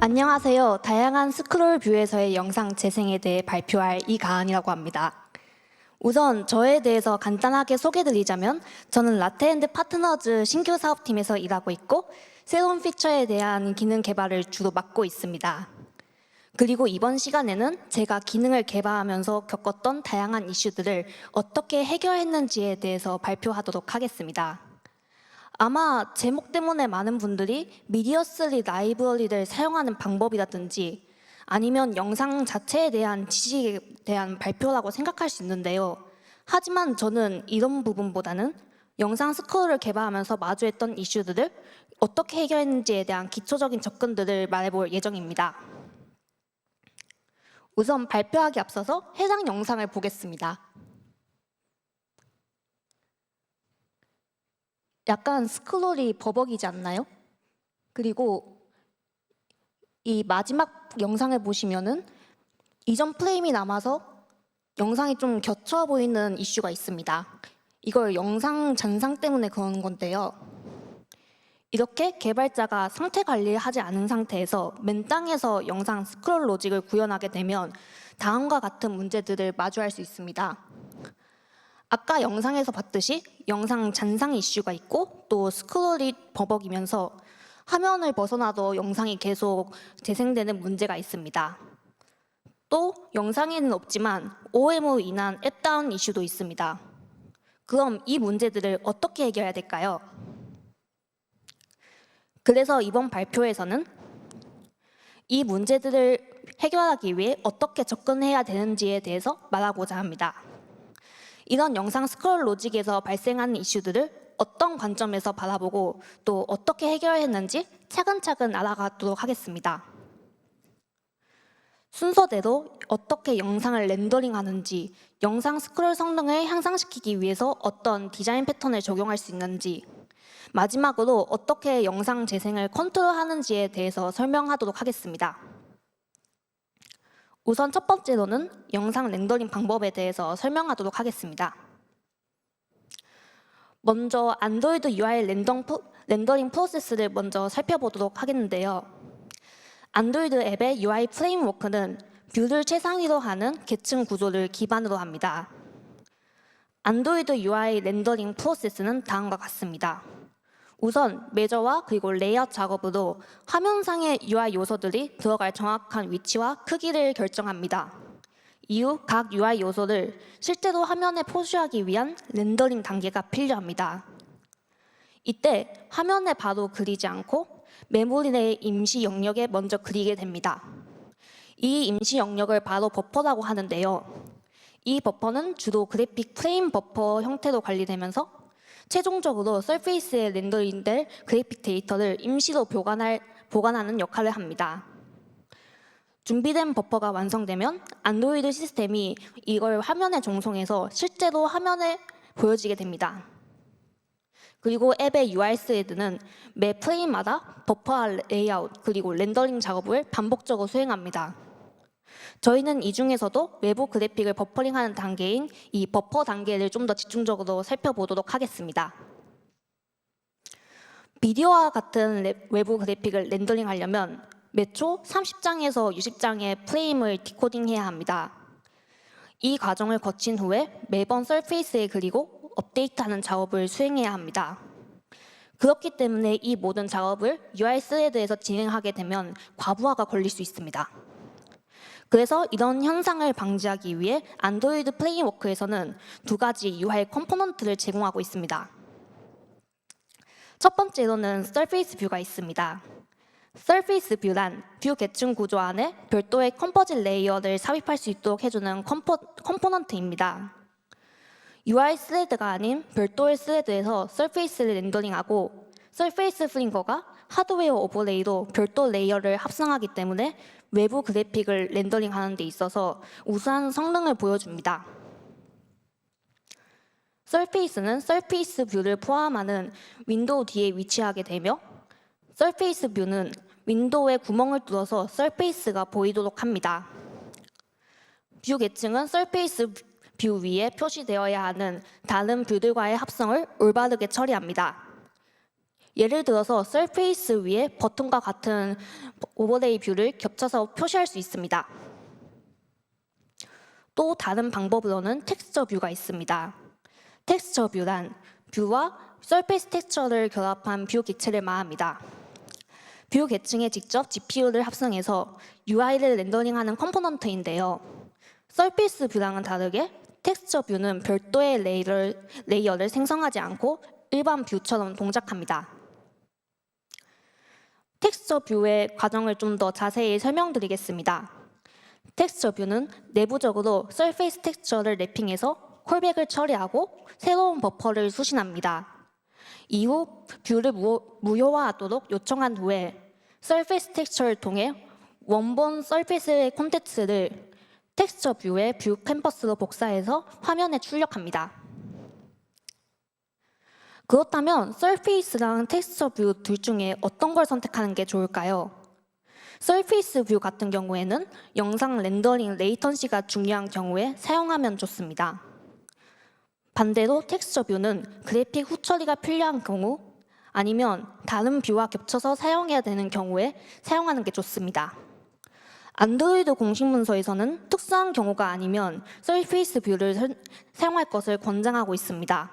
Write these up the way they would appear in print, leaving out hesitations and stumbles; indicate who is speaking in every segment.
Speaker 1: 안녕하세요. 다양한 스크롤 뷰에서의 영상 재생에 대해 발표할 이가은이라고 합니다. 우선 저에 대해서 간단하게 소개드리자면 저는 라테앤드 파트너즈 신규 사업팀에서 일하고 있고 새로운 피처에 대한 기능 개발을 주로 맡고 있습니다. 그리고 이번 시간에는 제가 기능을 개발하면서 겪었던 다양한 이슈들을 어떻게 해결했는지에 대해서 발표하도록 하겠습니다. 아마 제목 때문에 많은 분들이 미디어3 라이브러리를 사용하는 방법이라든지 아니면 영상 자체에 대한 지식에 대한 발표라고 생각할 수 있는데요. 하지만 저는 이런 부분보다는 영상 스크롤을 개발하면서 마주했던 이슈들을 어떻게 해결했는지에 대한 기초적인 접근들을 말해볼 예정입니다. 우선 발표하기 앞서서 해당 영상을 보겠습니다. 약간 스크롤이 버벅이지 않나요? 그리고 이 마지막 영상을 보시면은 이전 프레임이 남아서 영상이 좀 겹쳐 보이는 이슈가 있습니다. 이걸 영상 잔상 때문에 그러는 건데요. 이렇게 개발자가 상태 관리를 하지 않은 상태에서 맨 땅에서 영상 스크롤 로직을 구현하게 되면 다음과 같은 문제들을 마주할 수 있습니다. 아까 영상에서 봤듯이 영상 잔상 이슈가 있고 또 스크롤이 버벅이면서 화면을 벗어나도 영상이 계속 재생되는 문제가 있습니다. 또 영상에는 없지만 OM으로 인한 앱 다운 이슈도 있습니다. 그럼 이 문제들을 어떻게 해결해야 될까요? 그래서 이번 발표에서는 이 문제들을 해결하기 위해 어떻게 접근해야 되는지에 대해서 말하고자 합니다. 이런 영상 스크롤 로직에서 발생하는 이슈들을 어떤 관점에서 바라보고 또 어떻게 해결했는지 차근차근 알아가도록 하겠습니다. 순서대로 어떻게 영상을 렌더링하는지, 영상 스크롤 성능을 향상시키기 위해서 어떤 디자인 패턴을 적용할 수 있는지, 마지막으로 어떻게 영상 재생을 컨트롤하는지에 대해서 설명하도록 하겠습니다. 우선 첫 번째로는 영상 렌더링 방법에 대해서 설명하도록 하겠습니다. 먼저 안드로이드 UI 렌더링 프로세스를 먼저 살펴보도록 하겠는데요. 안드로이드 앱의 UI 프레임워크는 뷰를 최상위로 하는 계층 구조를 기반으로 합니다. 안드로이드 UI 렌더링 프로세스는 다음과 같습니다. 우선 매저와 그리고 레이아웃 작업으로 화면상의 UI 요소들이 들어갈 정확한 위치와 크기를 결정합니다. 이후 각 UI 요소를 실제로 화면에 표시하기 위한 렌더링 단계가 필요합니다. 이때 화면에 바로 그리지 않고 메모리 내의 임시 영역에 먼저 그리게 됩니다. 이 임시 영역을 바로 버퍼라고 하는데요. 이 버퍼는 주로 그래픽 프레임 버퍼 형태로 관리되면서 최종적으로 서페이스에 렌더링될 그래픽 데이터를 임시로 보관하는 역할을 합니다. 준비된 버퍼가 완성되면 안드로이드 시스템이 이걸 화면에 전송해서 실제로 화면에 보여지게 됩니다. 그리고 앱의 UI 스레드는 매 프레임마다 버퍼 레이아웃 그리고 렌더링 작업을 반복적으로 수행합니다. 저희는 이 중에서도 외부 그래픽을 버퍼링하는 단계인 이 버퍼 단계를 좀 더 집중적으로 살펴보도록 하겠습니다. 비디오와 같은 외부 그래픽을 렌더링하려면 매초 30장에서 60장의 프레임을 디코딩해야 합니다. 이 과정을 거친 후에 매번 서페이스에 그리고 업데이트하는 작업을 수행해야 합니다. 그렇기 때문에 이 모든 작업을 UI 스레드에서 진행하게 되면 과부하가 걸릴 수 있습니다. 그래서 이런 현상을 방지하기 위해 안드로이드 프레임워크에서는 두 가지 UI 컴포넌트를 제공하고 있습니다. 첫 번째로는 서페이스 뷰가 있습니다. 서페이스 뷰란 뷰 계층 구조 안에 별도의 컴포짓 레이어를 삽입할 수 있도록 해주는 컴포넌트입니다. UI 스레드가 아닌 별도의 스레드에서 서페이스를 렌더링하고 서페이스 프링거가 하드웨어 오버레이로 별도 레이어를 합성하기 때문에 외부 그래픽을 렌더링하는 데 있어서 우수한 성능을 보여줍니다. 서페이스는 서페이스 뷰를 포함하는 윈도우 뒤에 위치하게 되며 서페이스 뷰는 윈도우에 구멍을 뚫어서 서페이스가 보이도록 합니다. 뷰 계층은 서페이스 뷰 위에 표시되어야 하는 다른 뷰들과의 합성을 올바르게 처리합니다. 예를 들어서 서페이스 위에 버튼과 같은 오버레이 뷰를 겹쳐서 표시할 수 있습니다. 또 다른 방법으로는 텍스처 뷰가 있습니다. 텍스처 뷰란 뷰와 서페이스 텍스처를 결합한 뷰 객체를 말합니다. 뷰 계층에 직접 GPU를 합성해서 UI를 렌더링하는 컴포넌트인데요. 서페이스 뷰랑은 다르게 텍스처 뷰는 별도의 레이어를 생성하지 않고 일반 뷰처럼 동작합니다. 텍스처 뷰의 과정을 좀 더 자세히 설명드리겠습니다. 텍스처 뷰는 내부적으로 서페이스 텍스처를 랩핑해서 콜백을 처리하고 새로운 버퍼를 수신합니다. 이후 뷰를 무효화하도록 요청한 후에 서페이스 텍스처를 통해 원본 서페이스의 콘텐츠를 텍스처 뷰의 뷰 캔버스로 복사해서 화면에 출력합니다. 그렇다면 서페이스랑 텍스처 뷰 둘 중에 어떤 걸 선택하는 게 좋을까요? 서페이스 뷰 같은 경우에는 영상 렌더링 레이턴시가 중요한 경우에 사용하면 좋습니다. 반대로 텍스처 뷰는 그래픽 후처리가 필요한 경우 아니면 다른 뷰와 겹쳐서 사용해야 되는 경우에 사용하는 게 좋습니다. 안드로이드 공식 문서에서는 특수한 경우가 아니면 서페이스 뷰를 사용할 것을 권장하고 있습니다.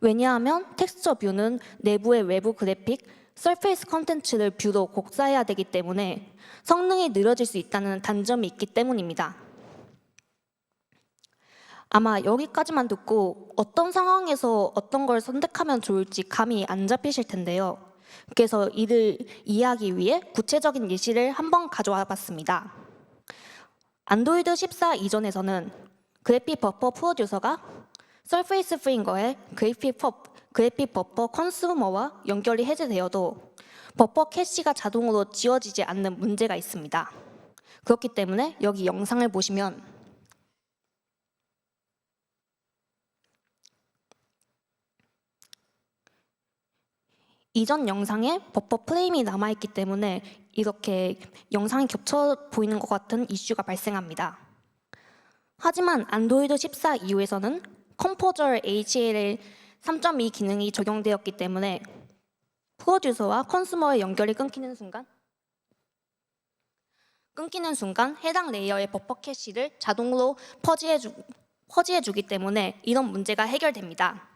Speaker 1: 왜냐하면 텍스처 뷰는 내부의 외부 그래픽, 서페이스 컨텐츠를 뷰로 복사해야 되기 때문에 성능이 느려질 수 있다는 단점이 있기 때문입니다. 아마 여기까지만 듣고 어떤 상황에서 어떤 걸 선택하면 좋을지 감이 안 잡히실 텐데요. 그래서 이를 이해하기 위해 구체적인 예시를 한번 가져와 봤습니다. 안드로이드 14 이전에서는 그래픽 버퍼 프로듀서가 서페이스 프링거의 그래픽 버퍼 컨슈머와 연결이 해제되어도 버퍼 캐시가 자동으로 지워지지 않는 문제가 있습니다. 그렇기 때문에 여기 영상을 보시면 이전 영상에 버퍼 프레임이 남아있기 때문에 이렇게 영상이 겹쳐 보이는 것 같은 이슈가 발생합니다. 하지만 안드로이드 14 이후에서는 컴포저 HL 3.2 기능이 적용되었기 때문에 프로듀서와 컨슈머의 연결이 끊기는 순간 해당 레이어의 버퍼 캐시를 자동으로 퍼지해주기 때문에 이런 문제가 해결됩니다.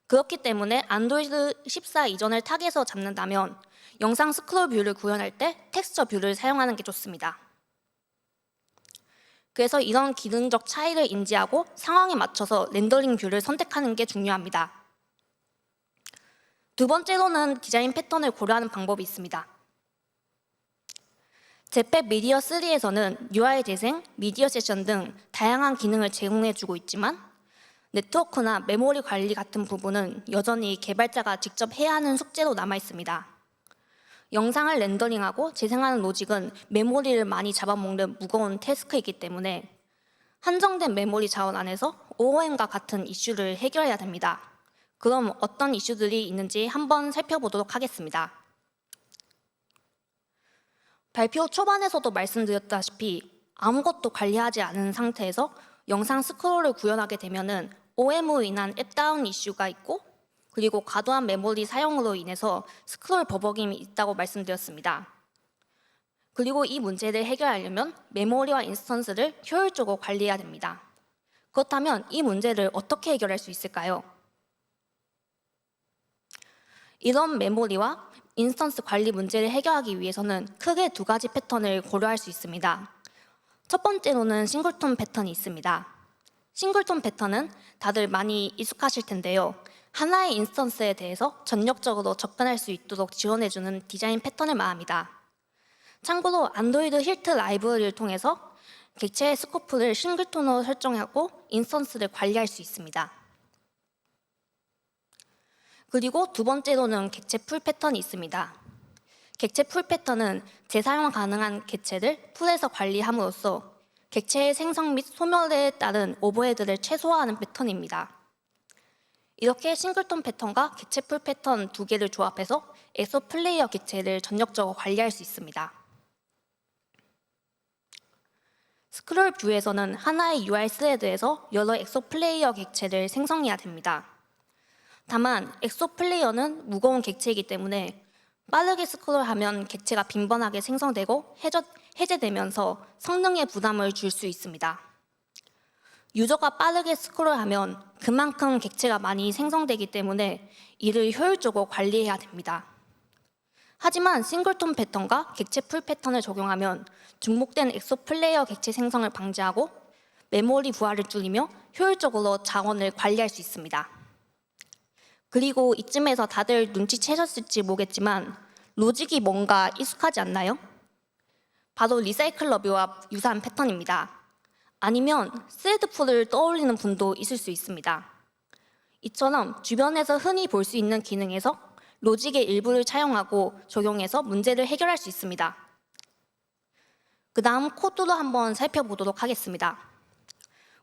Speaker 1: 그렇기 때문에 안드로이드 14 이전을 타겟으로 잡는다면 영상 스크롤 뷰를 구현할 때 텍스처 뷰를 사용하는 게 좋습니다. 그래서 이런 기능적 차이를 인지하고 상황에 맞춰서 렌더링 뷰를 선택하는 게 중요합니다. 두 번째로는 디자인 패턴을 고려하는 방법이 있습니다. 제팩 미디어 3에서는 UI 재생, 미디어 세션 등 다양한 기능을 제공해주고 있지만 네트워크나 메모리 관리 같은 부분은 여전히 개발자가 직접 해야 하는 숙제로 남아 있습니다. 영상을 렌더링하고 재생하는 로직은 메모리를 많이 잡아먹는 무거운 태스크이기 때문에 한정된 메모리 자원 안에서 OOM과 같은 이슈를 해결해야 됩니다. 그럼 어떤 이슈들이 있는지 한번 살펴보도록 하겠습니다. 발표 초반에서도 말씀드렸다시피 아무것도 관리하지 않은 상태에서 영상 스크롤을 구현하게 되면은 OM으로 인한 앱다운 이슈가 있고 그리고 과도한 메모리 사용으로 인해서 스크롤 버벅임이 있다고 말씀드렸습니다. 그리고 이 문제를 해결하려면 메모리와 인스턴스를 효율적으로 관리해야 됩니다. 그렇다면 이 문제를 어떻게 해결할 수 있을까요? 이런 메모리와 인스턴스 관리 문제를 해결하기 위해서는 크게 두 가지 패턴을 고려할 수 있습니다. 첫 번째로는 싱글톤 패턴이 있습니다. 싱글톤 패턴은 다들 많이 익숙하실 텐데요. 하나의 인스턴스에 대해서 전력적으로 접근할 수 있도록 지원해주는 디자인 패턴을 말합니다. 참고로 안드로이드 힐트 라이브러리를 통해서 객체의 스코프를 싱글톤으로 설정하고 인스턴스를 관리할 수 있습니다. 그리고 두 번째로는 객체 풀 패턴이 있습니다. 객체 풀 패턴은 재사용 가능한 객체를 풀에서 관리함으로써 객체의 생성 및 소멸에 따른 오버헤드를 최소화하는 패턴입니다. 이렇게 싱글톤 패턴과 객체 풀 패턴 두 개를 조합해서 엑소 플레이어 객체를 전력적으로 관리할 수 있습니다. 스크롤 뷰에서는 하나의 UI 스레드에서 여러 엑소 플레이어 객체를 생성해야 됩니다. 다만 엑소 플레이어는 무거운 객체이기 때문에 빠르게 스크롤하면 객체가 빈번하게 생성되고 해제되면서 성능에 부담을 줄 수 있습니다. 유저가 빠르게 스크롤하면 그만큼 객체가 많이 생성되기 때문에 이를 효율적으로 관리해야 됩니다. 하지만 싱글톤 패턴과 객체 풀 패턴을 적용하면 중복된 엑소 플레이어 객체 생성을 방지하고 메모리 부하를 줄이며 효율적으로 자원을 관리할 수 있습니다. 그리고 이쯤에서 다들 눈치채셨을지 모르겠지만 로직이 뭔가 익숙하지 않나요? 바로 리사이클 러비와 유사한 패턴입니다. 아니면 스레드풀을 떠올리는 분도 있을 수 있습니다. 이처럼 주변에서 흔히 볼 수 있는 기능에서 로직의 일부를 차용하고 적용해서 문제를 해결할 수 있습니다. 그 다음 코드로 한번 살펴보도록 하겠습니다.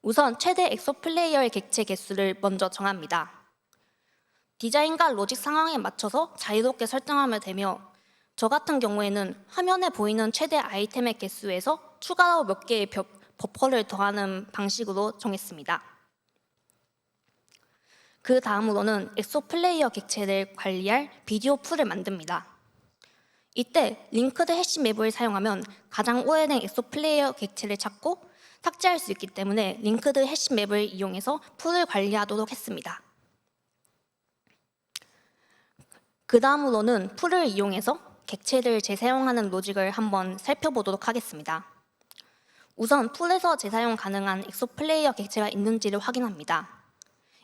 Speaker 1: 우선 최대 엑소 플레이어의 객체 개수를 먼저 정합니다. 디자인과 로직 상황에 맞춰서 자유롭게 설정하면 되며 저 같은 경우에는 화면에 보이는 최대 아이템의 개수에서 추가로 몇 개의 버퍼를 더하는 방식으로 정했습니다. 그 다음으로는 엑소 플레이어 객체를 관리할 비디오 풀을 만듭니다. 이때 링크드 해시 맵을 사용하면 가장 오래된 엑소 플레이어 객체를 찾고 삭제할 수 있기 때문에 링크드 해시 맵을 이용해서 풀을 관리하도록 했습니다. 그 다음으로는 풀을 이용해서 객체를 재사용하는 로직을 한번 살펴보도록 하겠습니다. 우선 풀에서 재사용 가능한 엑소 플레이어 객체가 있는지를 확인합니다.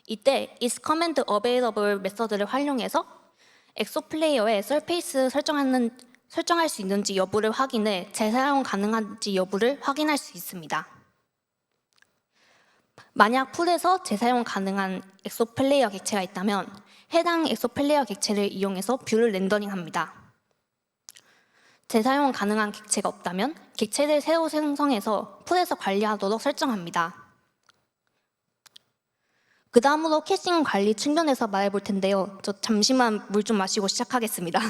Speaker 1: 이때 is command available 메서드를 활용해서 엑소 플레이어의 서페이스 설정할 수 있는지 여부를 확인해 재사용 가능한지 여부를 확인할 수 있습니다. 만약 풀에서 재사용 가능한 엑소 플레이어 객체가 있다면 해당 엑소 플레이어 객체를 이용해서 뷰를 렌더링합니다. 재사용 가능한 객체가 없다면 객체를 새로 생성해서 풀에서 관리하도록 설정합니다. 그 다음으로 캐싱 관리 측면에서 말해볼 텐데요. 저 잠시만 물 좀 마시고 시작하겠습니다.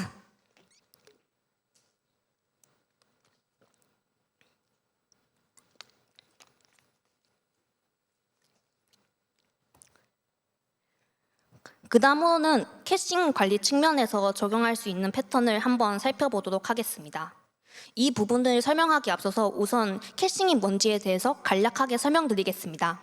Speaker 1: 그 다음으로는 캐싱 관리 측면에서 적용할 수 있는 패턴을 한번 살펴보도록 하겠습니다. 이 부분을 설명하기 앞서서 우선 캐싱이 뭔지에 대해서 간략하게 설명드리겠습니다.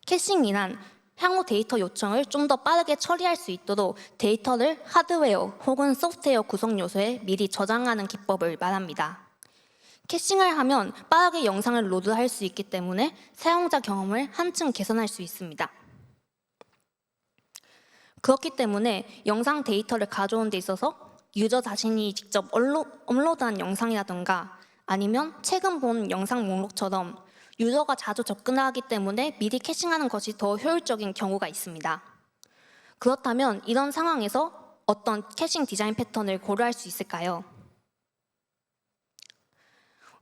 Speaker 1: 캐싱이란 향후 데이터 요청을 좀 더 빠르게 처리할 수 있도록 데이터를 하드웨어 혹은 소프트웨어 구성 요소에 미리 저장하는 기법을 말합니다. 캐싱을 하면 빠르게 영상을 로드할 수 있기 때문에 사용자 경험을 한층 개선할 수 있습니다. 그렇기 때문에 영상 데이터를 가져온 데 있어서 유저 자신이 직접 업로드한 영상이라든가 아니면 최근 본 영상 목록처럼 유저가 자주 접근하기 때문에 미리 캐싱하는 것이 더 효율적인 경우가 있습니다. 그렇다면 이런 상황에서 어떤 캐싱 디자인 패턴을 고려할 수 있을까요?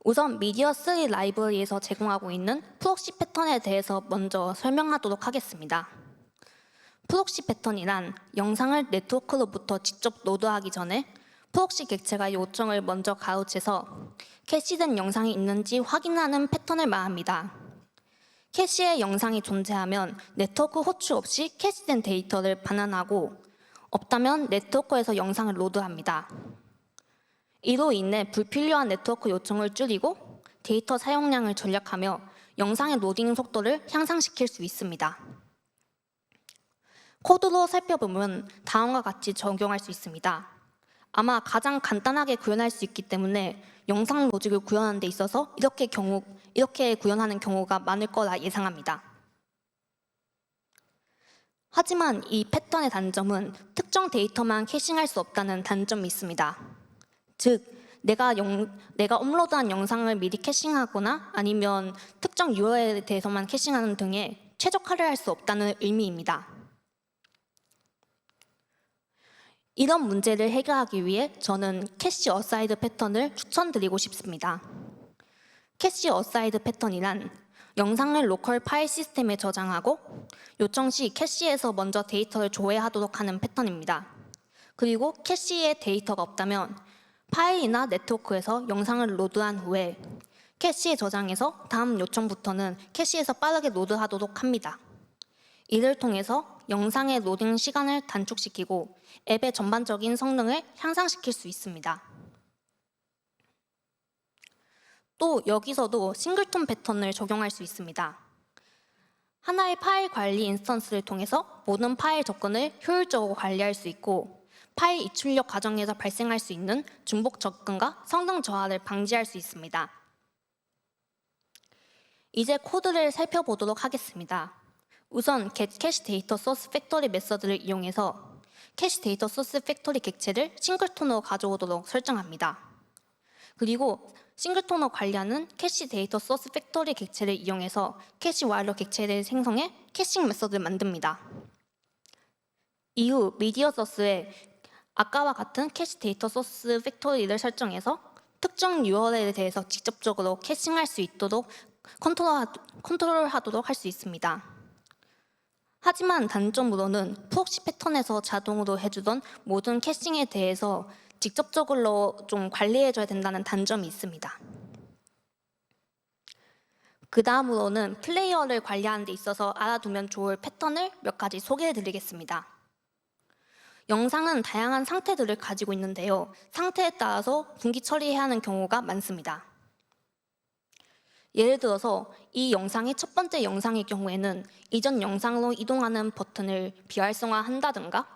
Speaker 1: 우선 미디어3 라이브러리에서 제공하고 있는 프록시 패턴에 대해서 먼저 설명하도록 하겠습니다. 프록시 패턴이란 영상을 네트워크로부터 직접 로드하기 전에 프록시 객체가 요청을 먼저 가로채서 캐시된 영상이 있는지 확인하는 패턴을 말합니다. 캐시의 영상이 존재하면 네트워크 호출 없이 캐시된 데이터를 반환하고 없다면 네트워크에서 영상을 로드합니다. 이로 인해 불필요한 네트워크 요청을 줄이고 데이터 사용량을 절약하며 영상의 로딩 속도를 향상시킬 수 있습니다. 코드로 살펴보면 다음과 같이 적용할 수 있습니다. 아마 가장 간단하게 구현할 수 있기 때문에 영상 로직을 구현하는 데 있어서 이렇게 구현하는 경우가 많을 거라 예상합니다. 하지만 이 패턴의 단점은 특정 데이터만 캐싱할 수 없다는 단점이 있습니다. 즉, 내가 업로드한 영상을 미리 캐싱하거나 아니면 특정 URL에 대해서만 캐싱하는 등의 최적화를 할 수 없다는 의미입니다. 이런 문제를 해결하기 위해 저는 캐시 어사이드 패턴을 추천드리고 싶습니다. 캐시 어사이드 패턴이란 영상을 로컬 파일 시스템에 저장하고 요청 시 캐시에서 먼저 데이터를 조회하도록 하는 패턴입니다. 그리고 캐시에 데이터가 없다면 파일이나 네트워크에서 영상을 로드한 후에 캐시에 저장해서 다음 요청부터는 캐시에서 빠르게 로드하도록 합니다. 이를 통해서 영상의 로딩 시간을 단축시키고 앱의 전반적인 성능을 향상시킬 수 있습니다. 또 여기서도 싱글톤 패턴을 적용할 수 있습니다. 하나의 파일 관리 인스턴스를 통해서 모든 파일 접근을 효율적으로 관리할 수 있고 파일 입출력 과정에서 발생할 수 있는 중복 접근과 성능 저하를 방지할 수 있습니다. 이제 코드를 살펴보도록 하겠습니다. 우선 get cache data source factory 메서드를 이용해서 캐시 데이터 소스 팩토리 객체를 싱글톤으로 가져오도록 설정합니다. 그리고 싱글톤으로 관리하는 캐시 데이터 소스 팩토리 객체를 이용해서 캐시 와일러 객체를 생성해 캐싱 메서드를 만듭니다. 이후 미디어 소스에 아까와 같은 캐시 데이터 소스 팩토리를 설정해서 특정 URL에 대해서 직접적으로 캐싱할 수 있도록 컨트롤하도록 할 수 있습니다. 하지만 단점으로는 프록시 패턴에서 자동으로 해주던 모든 캐싱에 대해서 직접적으로 좀 관리해줘야 된다는 단점이 있습니다. 그 다음으로는 플레이어를 관리하는 데 있어서 알아두면 좋을 패턴을 몇 가지 소개해드리겠습니다. 영상은 다양한 상태들을 가지고 있는데요. 상태에 따라서 분기 처리해야 하는 경우가 많습니다. 예를 들어서 이 영상의 첫 번째 영상의 경우에는 이전 영상으로 이동하는 버튼을 비활성화한다든가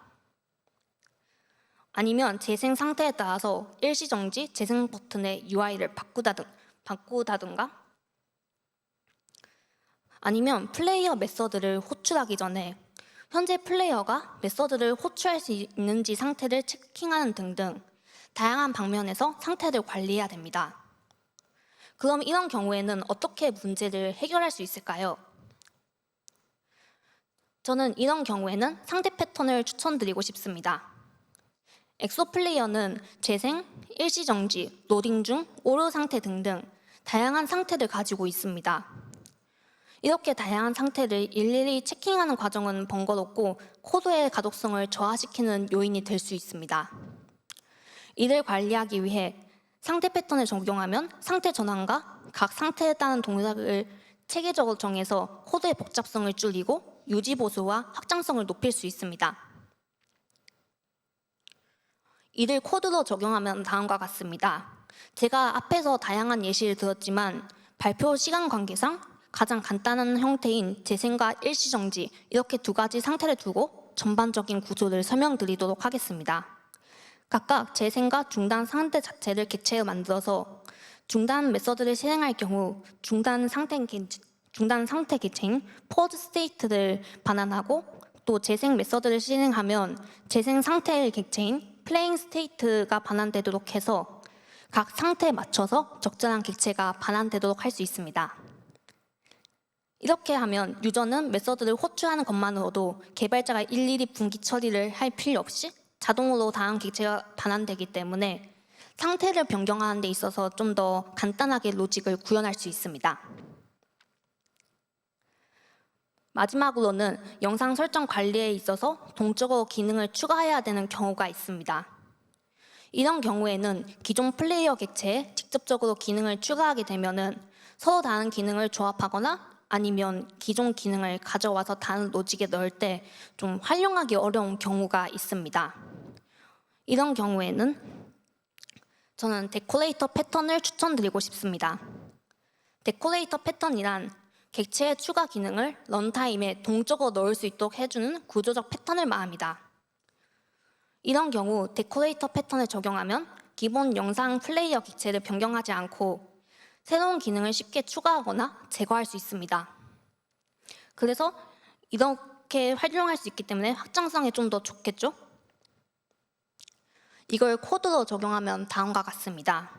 Speaker 1: 아니면 재생 상태에 따라서 일시정지 재생 버튼의 UI를 바꾸다든가 아니면 플레이어 메서드를 호출하기 전에 현재 플레이어가 메서드를 호출할 수 있는지 상태를 체킹하는 등등 다양한 방면에서 상태를 관리해야 됩니다. 그럼 이런 경우에는 어떻게 문제를 해결할 수 있을까요? 저는 이런 경우에는 상태 패턴을 추천드리고 싶습니다. 엑소 플레이어는 재생, 일시정지, 로딩 중, 오류 상태 등등 다양한 상태를 가지고 있습니다. 이렇게 다양한 상태를 일일이 체킹하는 과정은 번거롭고 코드의 가독성을 저하시키는 요인이 될 수 있습니다. 이를 관리하기 위해 상태 패턴을 적용하면 상태 전환과 각 상태에 따른 동작을 체계적으로 정해서 코드의 복잡성을 줄이고 유지 보수와 확장성을 높일 수 있습니다. 이를 코드로 적용하면 다음과 같습니다. 제가 앞에서 다양한 예시를 들었지만 발표 시간 관계상 가장 간단한 형태인 재생과 일시정지 이렇게 두 가지 상태를 두고 전반적인 구조를 설명드리도록 하겠습니다. 각각 재생과 중단 상태 자체를 객체로 만들어서 중단 메서드를 실행할 경우 중단 상태 객체인 pause state를 반환하고 또 재생 메서드를 실행하면 재생 상태 객체인 playing state가 반환되도록 해서 각 상태에 맞춰서 적절한 객체가 반환되도록 할 수 있습니다. 이렇게 하면 유저는 메서드를 호출하는 것만으로도 개발자가 일일이 분기 처리를 할 필요 없이 자동으로 다음 객체가 반환되기 때문에 상태를 변경하는 데 있어서 좀 더 간단하게 로직을 구현할 수 있습니다. 마지막으로는 영상 설정 관리에 있어서 동적으로 기능을 추가해야 되는 경우가 있습니다. 이런 경우에는 기존 플레이어 객체에 직접적으로 기능을 추가하게 되면 서로 다른 기능을 조합하거나 아니면 기존 기능을 가져와서 다른 로직에 넣을 때 좀 활용하기 어려운 경우가 있습니다. 이런 경우에는 저는 데코레이터 패턴을 추천드리고 싶습니다. 데코레이터 패턴이란 객체의 추가 기능을 런타임에 동적으로 넣을 수 있도록 해주는 구조적 패턴을 말합니다. 이런 경우 데코레이터 패턴을 적용하면 기본 영상 플레이어 객체를 변경하지 않고 새로운 기능을 쉽게 추가하거나 제거할 수 있습니다. 그래서 이렇게 활용할 수 있기 때문에 확장성이 좀 더 좋겠죠? 이걸 코드로 적용하면 다음과 같습니다.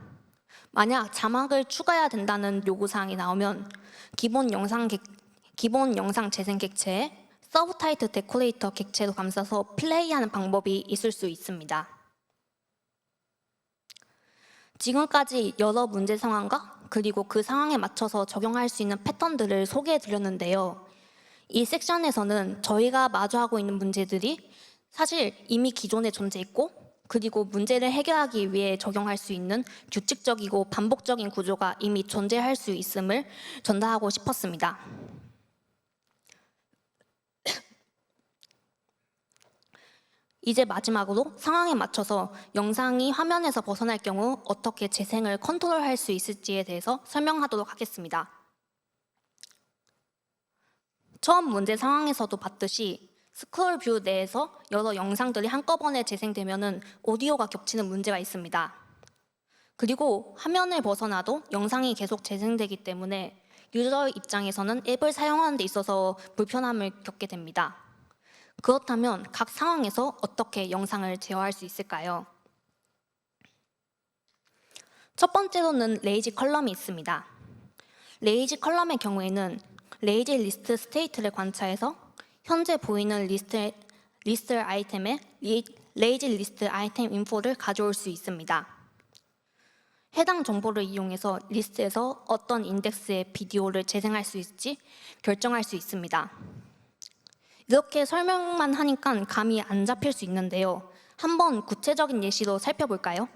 Speaker 1: 만약 자막을 추가해야 된다는 요구사항이 나오면 기본 영상 재생 객체에 서브타이틀 데코레이터 객체로 감싸서 플레이하는 방법이 있을 수 있습니다. 지금까지 여러 문제 상황과 그리고 그 상황에 맞춰서 적용할 수 있는 패턴들을 소개해 드렸는데요. 이 섹션에서는 저희가 마주하고 있는 문제들이 사실 이미 기존에 존재했고 그리고 문제를 해결하기 위해 적용할 수 있는 규칙적이고 반복적인 구조가 이미 존재할 수 있음을 전달하고 싶었습니다. 이제 마지막으로 상황에 맞춰서 영상이 화면에서 벗어날 경우 어떻게 재생을 컨트롤할 수 있을지에 대해서 설명하도록 하겠습니다. 처음 문제 상황에서도 봤듯이 스크롤 뷰 내에서 여러 영상들이 한꺼번에 재생되면 오디오가 겹치는 문제가 있습니다. 그리고 화면을 벗어나도 영상이 계속 재생되기 때문에 유저 입장에서는 앱을 사용하는 데 있어서 불편함을 겪게 됩니다. 그렇다면 각 상황에서 어떻게 영상을 제어할 수 있을까요? 첫 번째로는 레이지 컬럼이 있습니다. 레이지 컬럼의 경우에는 레이지 리스트 스테이트를 관찰해서 현재 보이는 리스트 아이템의 레이지 리스트 아이템 인포를 가져올 수 있습니다. 해당 정보를 이용해서 리스트에서 어떤 인덱스의 비디오를 재생할 수 있을지 결정할 수 있습니다. 이렇게 설명만 하니까 감이 안 잡힐 수 있는데요. 한번 구체적인 예시로 살펴볼까요?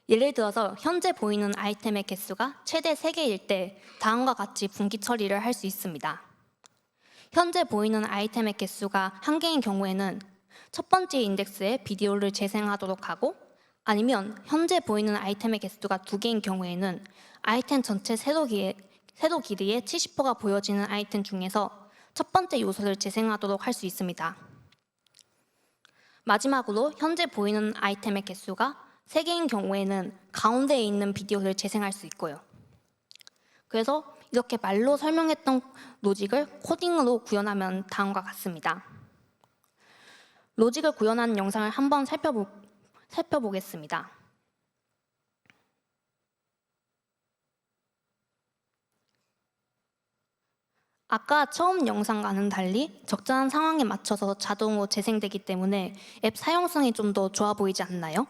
Speaker 1: 예를 들어서 현재 보이는 아이템의 개수가 최대 3개일 때 다음과 같이 분기 처리를 할 수 있습니다. 현재 보이는 아이템의 개수가 1개인 경우에는 첫 번째 인덱스에 비디오를 재생하도록 하고, 아니면 현재 보이는 아이템의 개수가 2개인 경우에는 아이템 전체 세로 길이의 70%가 보여지는 아이템 중에서 첫 번째 요소를 재생하도록 할 수 있습니다. 마지막으로 현재 보이는 아이템의 개수가 3개인 경우에는 가운데에 있는 비디오를 재생할 수 있고요. 그래서 이렇게 말로 설명했던 로직을 코딩으로 구현하면 다음과 같습니다. 로직을 구현한 영상을 한번 살펴보겠습니다. 아까 처음 영상과는 달리 적절한 상황에 맞춰서 자동으로 재생되기 때문에 앱 사용성이 좀 더 좋아 보이지 않나요?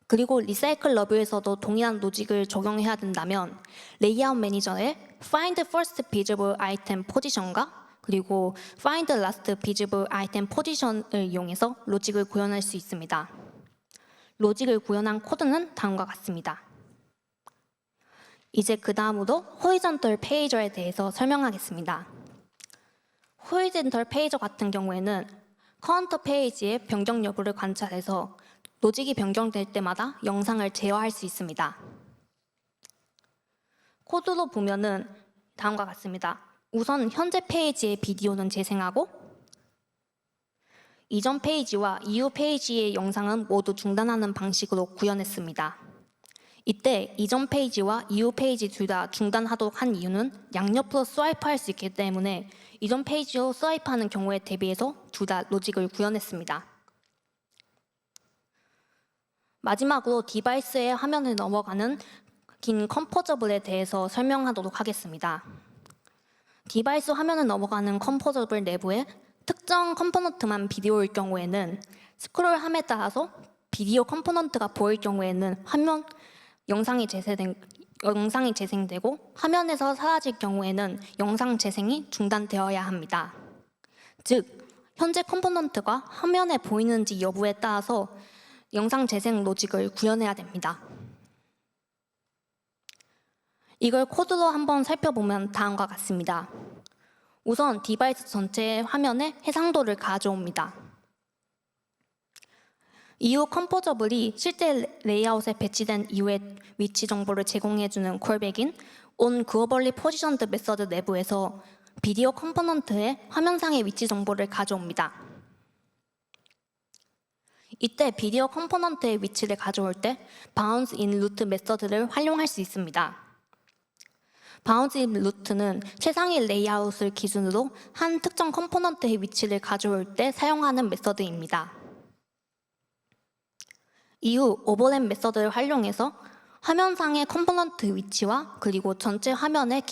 Speaker 1: 그리고 리사이클 러브에서도 동일한 로직을 적용해야 된다면 레이아웃 매니저에 Find First Visible Item Position과 그리고 Find Last Visible Item Position을 이용해서 로직을 구현할 수 있습니다. 로직을 구현한 코드는 다음과 같습니다. 이제 그 다음으로 호리존털 페이저에 대해서 설명하겠습니다. 호리존털 페이저 같은 경우에는 커런트 페이지의 변경 여부를 관찰해서 로직이 변경될 때마다 영상을 제어할 수 있습니다. 코드로 보면은 다음과 같습니다. 우선 현재 페이지의 비디오는 재생하고 이전 페이지와 이후 페이지의 영상은 모두 중단하는 방식으로 구현했습니다. 이때 이전 페이지와 이후 페이지 둘 다 중단하도록 한 이유는 양옆으로 스와이프할 수 있기 때문에 이전 페이지로 스와이프하는 경우에 대비해서 둘 다 로직을 구현했습니다. 마지막으로 디바이스의 화면을 넘어가는 긴 컴포저블에 대해서 설명하도록 하겠습니다. 디바이스 화면을 넘어가는 컴포저블 내부에 특정 컴포넌트만 비디오일 경우에는 스크롤함에 따라서 비디오 컴포넌트가 보일 경우에는 영상이 재생되고 화면에서 사라질 경우에는 영상 재생이 중단되어야 합니다. 즉, 현재 컴포넌트가 화면에 보이는지 여부에 따라서 영상 재생 로직을 구현해야 됩니다. 이걸 코드로 한번 살펴보면 다음과 같습니다. 우선 디바이스 전체의 화면에 해상도를 가져옵니다. 이후 컴포저블이 실제 레이아웃에 배치된 이후의 위치 정보를 제공해주는 콜백인 on globally positioned 메서드 내부에서 비디오 컴포넌트의 화면상의 위치 정보를 가져옵니다. 이때 비디오 컴포넌트의 위치를 가져올 때 bounds in root 메서드를 활용할 수 있습니다. bounds in root는 최상위 레이아웃을 기준으로 한 특정 컴포넌트의 위치를 가져올 때 사용하는 메서드입니다. 이후 오버랩 메서드를 활용해서 화면상의 컴포넌트 위치와 그리고 전체 화면의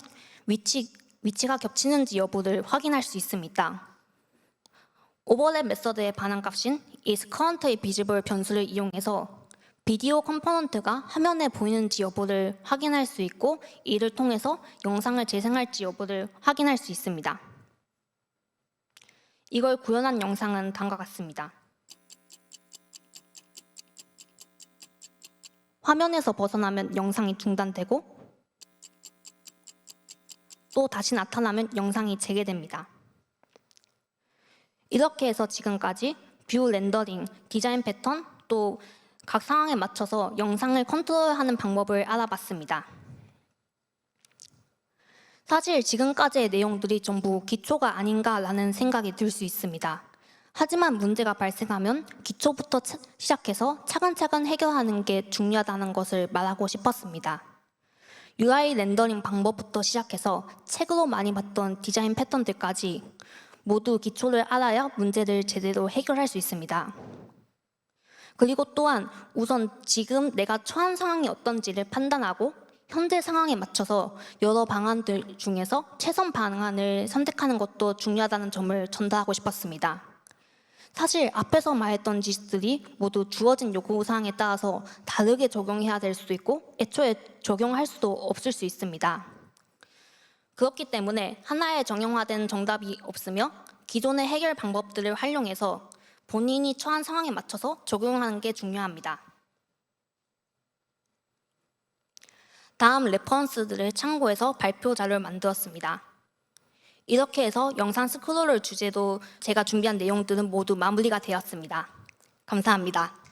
Speaker 1: 위치가 겹치는지 여부를 확인할 수 있습니다. 오버랩 메서드의 반환값인 is currently visible 변수를 이용해서 비디오 컴포넌트가 화면에 보이는지 여부를 확인할 수 있고 이를 통해서 영상을 재생할지 여부를 확인할 수 있습니다. 이걸 구현한 영상은 다음과 같습니다. 화면에서 벗어나면 영상이 중단되고 또 다시 나타나면 영상이 재개됩니다. 이렇게 해서 지금까지 뷰 렌더링, 디자인 패턴, 또 각 상황에 맞춰서 영상을 컨트롤하는 방법을 알아봤습니다. 사실 지금까지의 내용들이 전부 기초가 아닌가라는 생각이 들 수 있습니다. 하지만 문제가 발생하면 기초부터 시작해서 차근차근 해결하는 게 중요하다는 것을 말하고 싶었습니다. UI 렌더링 방법부터 시작해서 책으로 많이 봤던 디자인 패턴들까지 모두 기초를 알아야 문제를 제대로 해결할 수 있습니다. 그리고 또한 우선 지금 내가 처한 상황이 어떤지를 판단하고 현재 상황에 맞춰서 여러 방안들 중에서 최선 방안을 선택하는 것도 중요하다는 점을 전달하고 싶었습니다. 사실 앞에서 말했던 짓들이 모두 주어진 요구사항에 따라서 다르게 적용해야 될 수도 있고 애초에 적용할 수도 없을 수 있습니다. 그렇기 때문에 하나의 정형화된 정답이 없으며 기존의 해결 방법들을 활용해서 본인이 처한 상황에 맞춰서 적용하는 게 중요합니다. 다음 레퍼런스들을 참고해서 발표 자료를 만들었습니다. 이렇게 해서 영상 스크롤을 주제로 제가 준비한 내용들은 모두 마무리가 되었습니다. 감사합니다.